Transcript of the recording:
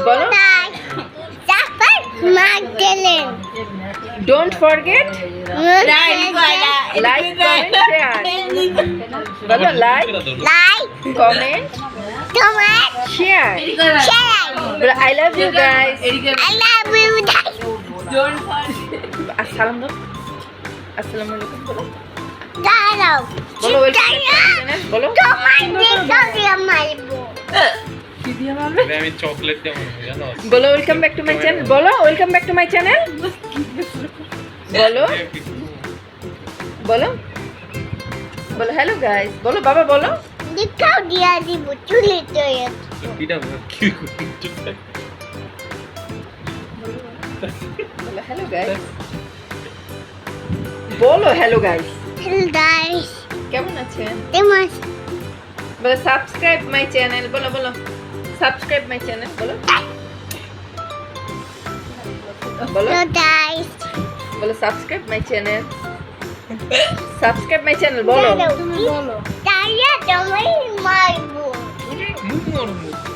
বলো don't forget like comment share বলো like comment share বলো আই লাভ ইউ গাইস আসসালাম আসসালামু আলাইকুম বলো বলো বলো আমি চকলেট দেবো জানো বলো welcome back to my channel বলো welcome back to my channel বলো বলো বলো হ্যালো গাইস বলো বাবা বলো পিটা কি বলো হ্যালো গাইস বলো হ্যালো গাইস কেমন আছেন বলো সাবস্ক্রাইব মাই চ্যানেল বলো বলো সাবস্ক্রাইব মাই চ্যানেল বলো বলো বলো subscribe my channel subscribe my channel বলো মুখ